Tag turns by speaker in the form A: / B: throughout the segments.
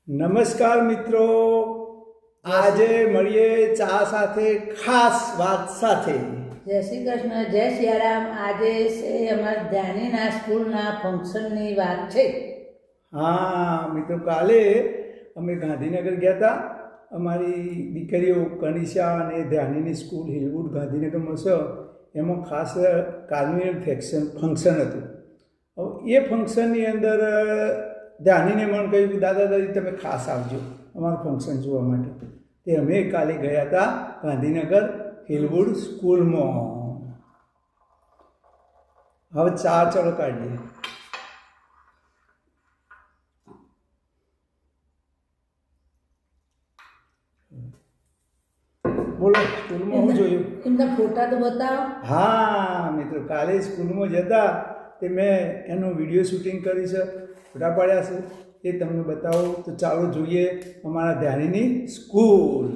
A: નમસ્કાર મિત્રો, આજે મળીએ ચા સાથે ખાસ વાત સાથે।
B: જય શ્રી કૃષ્ણ, જય સિયારામ। આજે છે અમારા ધ્યાનીના સ્કૂલના ફંક્શનની વાત છે।
A: હા મિત્રો, કાલે અમે ગાંધીનગર ગયા હતા। અમારી દીકરીઓ કનિષા અને ધ્યાનીની સ્કૂલ હિલવુડ ગાંધીનગરમાં છે। એમાં ખાસ કાર્નિવલ ફંક્શન હતું। હવે એ ફંક્શનની અંદર ધ્યાનીને મને કહ્યું કે દાદા દાદી તમે ખાસ આવજો અમારું ફંક્શન જોવા માટે। તે અમે કાલે ગયા હતા ગાંધીનગર હિલવુડ સ્કૂલમાં। હવે ચા ચલો કાઢીએ। બોલો, સ્કૂલમાં શું જોયું?
B: એમના ફોટા તો બતાવો।
A: હા મિત્રો, કાલે સ્કૂલમાં જતા તે મેં એનું વિડીયો શૂટિંગ કરી છે, ફોટા પાડ્યા છે, એ તમને બતાવો। તો ચાલો જોઈએ અમારા ધ્યાનીની સ્કૂલ।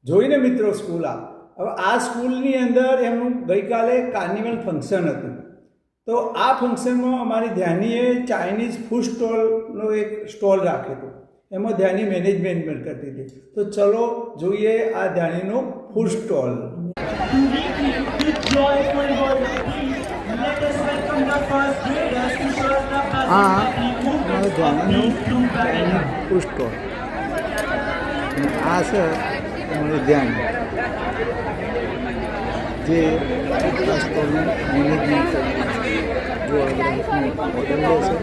A: જોઈને મિત્રો સ્કૂલ હવે આ સ્કૂલની અંદર એમનું ગઈકાલે કાર્નિવલ ફંક્શન હતું। તો આ ફંક્શનમાં અમારી ધ્યાનીએ ચાઇનીઝ ફૂડ સ્ટોલનો એક સ્ટોલ રાખ્યો હતો, એમાં ધ્યાની મેનેજમેન્ટ કરતી હતી। તો ચલો જોઈએ આ ધ્યાનીનો ફૂડ સ્ટોલ। આ અમારા ધ્યાનીનું ફૂડ સ્ટોલ, આ છે અમારું ધ્યાન જે આ સ્ટોલનું મેનેજમેન્ટ જો ઓર્ડર લે છે,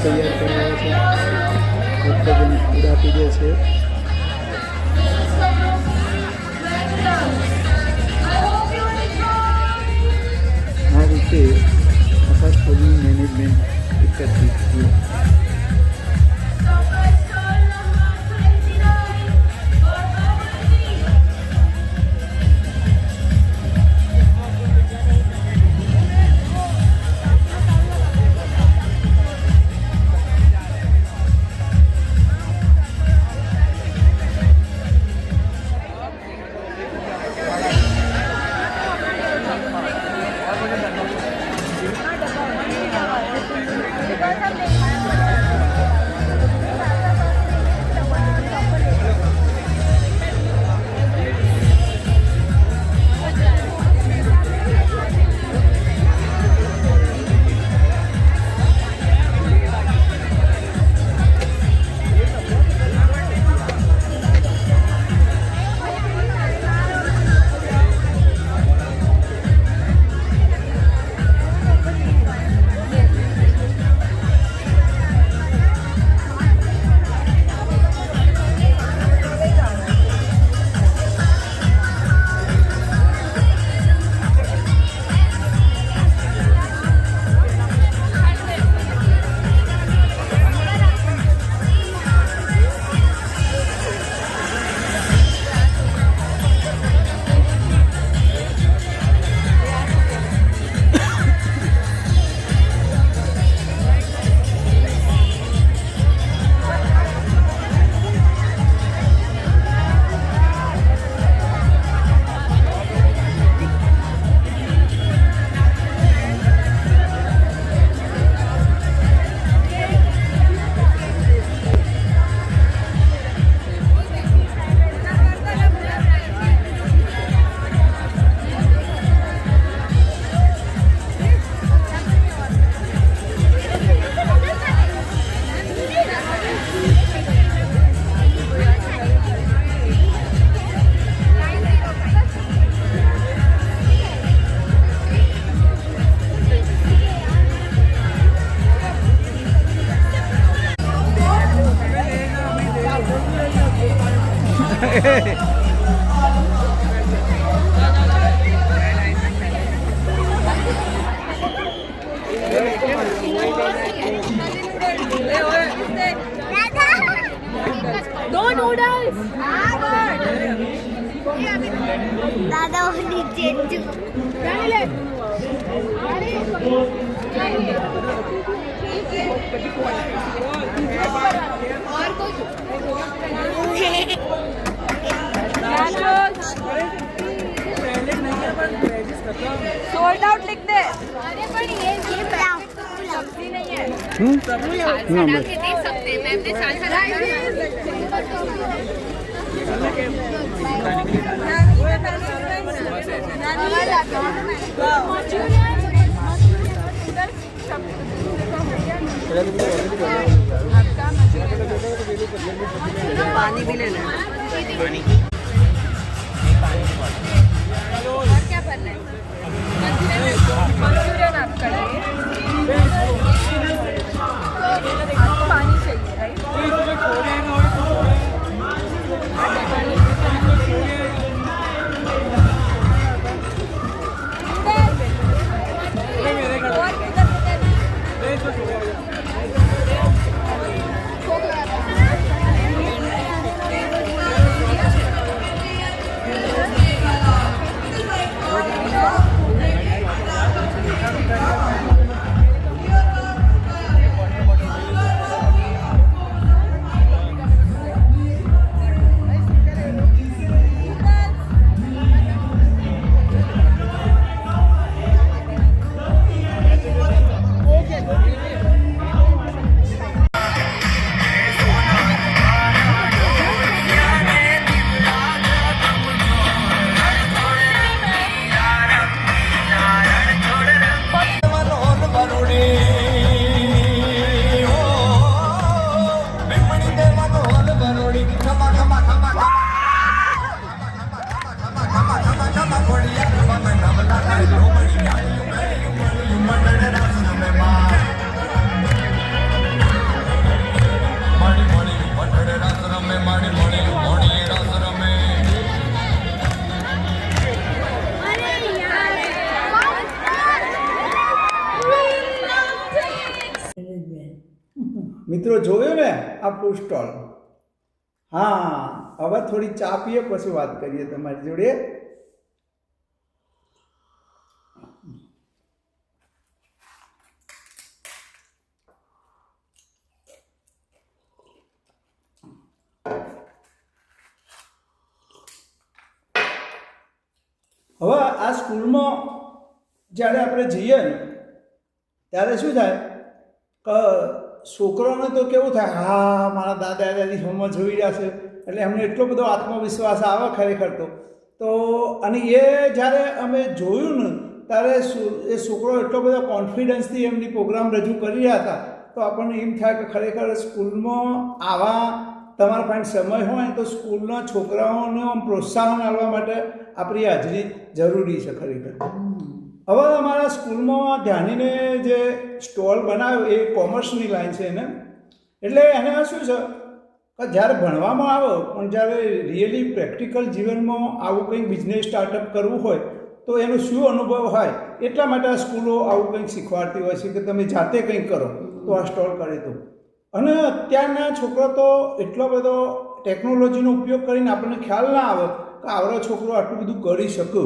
A: તૈયાર કરાવે છે, ઉત્પાદન આપી દે છે। આ રીતે આખા સ્ટોલનું મેનેજમેન્ટ કરતી હતી।
C: दादा वो नीचे
D: सोल्ड आउट लिख दे।
C: अरे पर ये
D: सब्जी नहीं है।
C: बना के देख सकते हैं मैम ने साथ
D: पानी भी लेना है। और क्या करना है? मंचूरियन आपका है। आपको पानी चाहिए राइट?
A: મિત્રો જોયું ને આ ફૂડ સ્ટોલ. હા, હવે થોડી ચા પીએ પછી વાત કરીએ તમારી જોડે. હવે આ સ્કૂલમાં જ્યારે આપણે જઈએ ને ત્યારે શું થાય કે છોકરાઓને તો કેવું થાય, હા મારા દાદા દાદી હોમમાં જોઈ રહ્યા છે એટલે એમને એટલો બધો આત્મવિશ્વાસ આવે ખરેખર તો અને એ જ્યારે અમે જોયું ને ત્યારે એ છોકરો એટલો બધો કોન્ફિડન્સથી એમની પ્રોગ્રામ રજૂ કરી રહ્યા હતા તો આપણને એમ થાય કે ખરેખર સ્કૂલમાં આવા તમારા પાસે સમય હોય તો સ્કૂલના છોકરાઓને પ્રોત્સાહન આપવા માટે આપણી હાજરી જરૂરી છે ખરેખર. હવે અમારા સ્કૂલમાં ધ્યાનીને જે સ્ટોલ બનાવ્યો એ કોમર્સની લાઈન છે એને, એટલે એને શું છે કે જ્યારે ભણવામાં આવે પણ જ્યારે રિયલી પ્રેક્ટિકલ જીવનમાં આવું કંઈક બિઝનેસ સ્ટાર્ટઅપ કરવું હોય તો એનો શું અનુભવ હોય એટલા માટે આ સ્કૂલો આવું કંઈક શીખવાડતી હોય છે કે તમે જાતે કંઈક કરો તો આ સ્ટોલ કરે તો. અને અત્યારના છોકરો તો એટલો બધો ટેકનોલોજીનો ઉપયોગ કરીને આપણને ખ્યાલ ના આવે કે આવડો છોકરો આટલું બધું કરી શકે.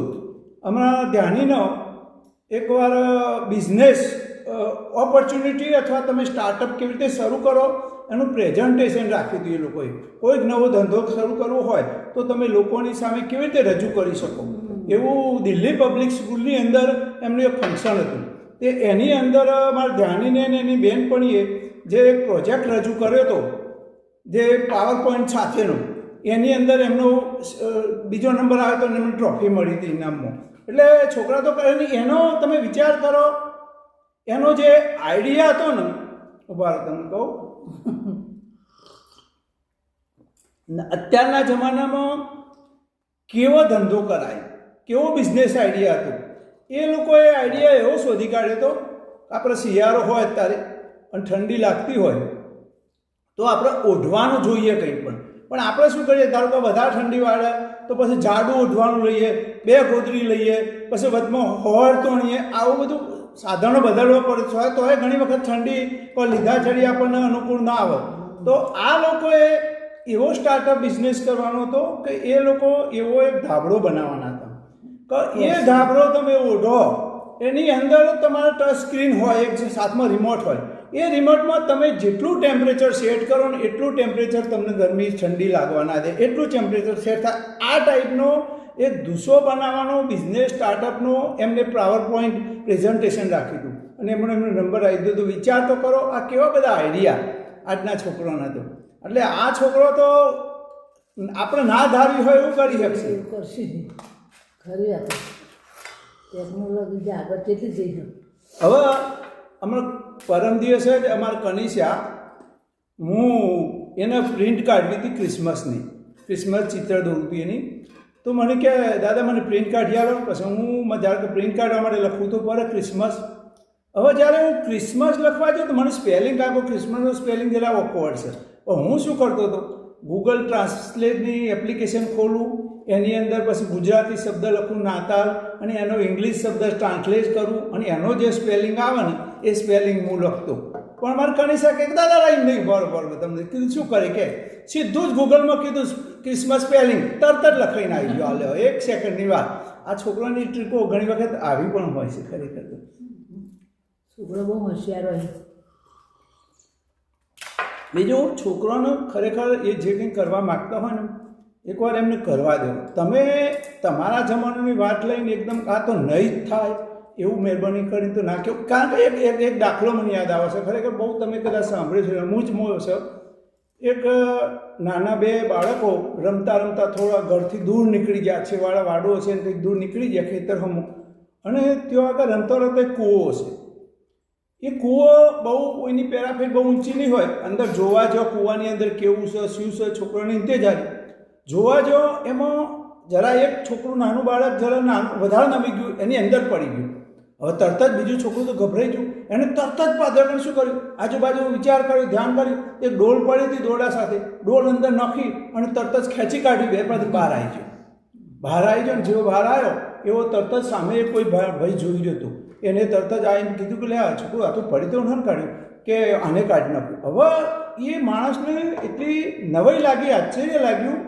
A: હમણાં ધ્યાનીનો એકવાર બિઝનેસ ઓપોર્ચ્યુનિટી અથવા તમે સ્ટાર્ટઅપ કેવી રીતે શરૂ કરો એનું પ્રેઝન્ટેશન રાખ્યું હતું એ લોકોએ. કોઈ જ નવો ધંધો શરૂ કરવો હોય તો તમે લોકોની સામે કેવી રીતે રજૂ કરી શકો એવું દિલ્હી પબ્લિક સ્કૂલની અંદર એમનું એક ફંક્શન હતું. તે એની અંદર મારા ધ્યાનીને અને એની બહેનપણીએ જે એક પ્રોજેક્ટ રજૂ કર્યો હતો જે પાવર પોઈન્ટ સાથેનો, એની અંદર એમનો બીજો નંબર આવ્યો તો એમને ટ્રોફી મળી હતી ઇનામમાં. એટલે છોકરા તો કરે નહીં, એનો તમે વિચાર કરો, એનો જે આઈડિયા હતો ને, ઉભા રહો તમને કહું, અત્યારના જમાનામાં કેવો ધંધો કરાય, કેવો બિઝનેસ આઈડિયા હતો. એ લોકોએ આઈડિયા એવો શોધી કાઢ્યો હતો, આપણે શિયાળો હોય અત્યારે અને ઠંડી લાગતી હોય તો આપણે ઓઢવાનું જોઈએ કંઈ પણ આપણે શું કરીએ, ધારો કે વધારે ઠંડી વાળે તો પછી જાડું ઓઢવાનું લઈએ, 2 ગોદડી લઈએ, પછી વચમાં હોર તોણીએ, આવું બધું સાધનો બદલવા પડે તો ઘણી વખત ઠંડી કોઈ લીધા ચડી આપણને અનુકૂળ ના આવે. તો આ લોકોએ એવો સ્ટાર્ટઅપ બિઝનેસ કરવાનો હતો કે એ લોકો એવો એક ધાબળો બનાવવાના હતા કે એ ધાબળો તમે ઓઢો, એની અંદર તમારે ટચ સ્ક્રીન હોય, એક સાથમાં રિમોટ હોય, એ રિમોટમાં તમે જેટલું ટેમ્પરેચર સેટ કરો ને એટલું ટેમ્પરેચર તમને ગરમી ઠંડી લાગવાના દે, એટલું ટેમ્પરેચર સેટ થાય. આ ટાઈપનો એક દુસો બનાવવાનો બિઝનેસ સ્ટાર્ટઅપનો એમને પાવર પોઈન્ટ પ્રેઝન્ટેશન રાખ્યું હતું અને એમનો નંબર આવી ગયો. તો વિચાર તો કરો આ કેવા બધા આઈડિયા આજના છોકરાના. તો એટલે આ છોકરો તો આપણે ના ધાર્યું હોય એવું કરી શકશે.
B: એવું કરશે નહીં, ખરી વાત. ટેકનોલોજી આગળ કેટલી જઈ ગઈ.
A: હવે હમણાં પરમ દિવસે જ અમારા કનિષા, હું એને પ્રિન્ટ કાઢવી હતી ક્રિસમસ ચિત્ર દોરતી એની. તો મને કહે દાદા મને પ્રિન્ટ કાઢી આવો. પછી હું જ્યારે પ્રિન્ટ કાઢવા માટે લખું તો પર ક્રિસમસ. હવે જ્યારે હું ક્રિસમસ લખવા જાઉં તો મને સ્પેલિંગ આપો, ક્રિસમસનું સ્પેલિંગ જરા ઓકવર્ડ છે. પણ હું શું કરતો હતો, ગૂગલ ટ્રાન્સલેટની એપ્લિકેશન ખોલું, એની અંદર પછી ગુજરાતી શબ્દ લખું નાતાલ અને એનો ઇંગ્લિશ શબ્દ ટ્રાન્સલેટ કરું અને એનો જે સ્પેલિંગ આવે ને એ સ્પેલિંગ હું લખતો. પણ મારે કનિષા કે દાદા રાઈ નહીં, બરોબર. તમને કીધું શું કરે કે સીધું જ ગૂગલમાં કીધું ક્રિસમસ સ્પેલિંગ, તરત જ લખાઈને આવી ગયો. હાલે 1 સેકન્ડની વાત. આ છોકરાની ટ્રીકો ઘણી વખત આવી પણ હોય છે ખરેખર.
B: છોકરો બહુ હોશિયાર હોય.
A: બીજું છોકરાનો ખરેખર એ જે કંઈ કરવા માગતા હોય ને એકવાર એમને કરવા દો. તમે તમારા જમાનાની વાત લઈને એકદમ આ તો નહીં જ થાય એવું મહેરબાની કરીને તો ના કહો. કારણ કે એક દાખલો મને યાદ આવે છે, ખરેખર બહુ તમે કદાચ સાંભળ્યું છે, હું જ મોયો છે. એક નાના 2 બાળકો રમતા રમતા થોડા ઘરથી દૂર નીકળી ગયા, છેવાડા વાડો છે ને કંઈક દૂર નીકળી ગયા ખેતર હમું, અને ત્યાં આગળ રમતા રમતા એક કૂવો છે. એ કૂવો બહુ એની પેરાફેર બહુ ઊંચી નહીં હોય, અંદર જોવા જાઓ કૂવાની અંદર કેવું છે શું છે, છોકરાની ઇંતેજારી જોવા જાઓ. એમાં જરા એક છોકરું નાનું બાળક જરા વધારે નમી ગયું, એની અંદર પડી ગયું. હવે તરત જ બીજું છોકરું તો ગભરાઈ ગયું, એને તરત જ પાછળ શું કર્યું, આજુબાજુ વિચાર કર્યો, ધ્યાન કર્યું, એક ડોલ પડી હતી દોરડા સાથે, ડોલ અંદર નાખી અને તરત જ ખેંચી કાઢી, 2 પાછી બહાર આવી ગયો. બહાર આવી ગયો ને જેવો બહાર આવ્યો એવો તરત જ સામે કોઈ ભાઈ જોઈ રહ્યો હતો, એને તરત જ આવીને કીધું કે લે આ છોકરું આ તો પડી તો ન કાઢ્યું, કે આને કાઢી નાખ્યું. હવે એ માણસને એટલી નવાઈ લાગી, આશ્ચર્ય લાગ્યું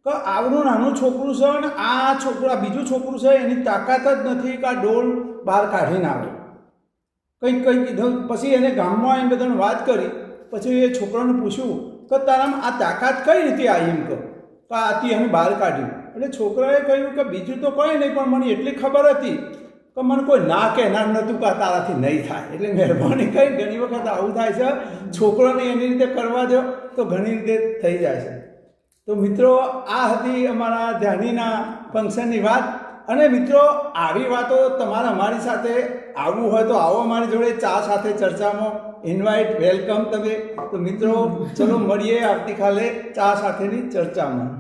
A: કે આવનું નાનું છોકરું છે અને આ છોકરા બીજું છોકરું છે, એની તાકાત જ નથી કે આ ડોલ બહાર કાઢીને આવે. કંઈક કીધું. પછી એને ગામમાં આવીને બધાને વાત કરી. પછી એ છોકરાને પૂછ્યું કે તારામાં આ તાકાત કઈ રીતે આવી, એમ કહો કે આથી એને બહાર કાઢ્યું. એટલે છોકરાએ કહ્યું કે બીજું તો કંઈ નહીં, પણ મને એટલી ખબર હતી કે મને કોઈ ના કહેનાર નહોતું કે તારાથી નહીં થાય. એટલે મહેરબાની કરી, ઘણી વખત આવું થાય છે, છોકરાને એની રીતે કરવા દો તો ઘણી રીતે થઈ જાય છે. તો મિત્રો આ હતી અમારા ધ્યાનીના ફંક્શનની વાત. અને મિત્રો આવી વાતો તમારે અમારી સાથે આવવું હોય તો આવો અમારી જોડે ચા સાથે ચર્ચામાં. ઇન્વાઇટ, વેલકમ તમે. તો મિત્રો ચલો મળીએ આવતીકાલે ચા સાથેની ચર્ચામાં.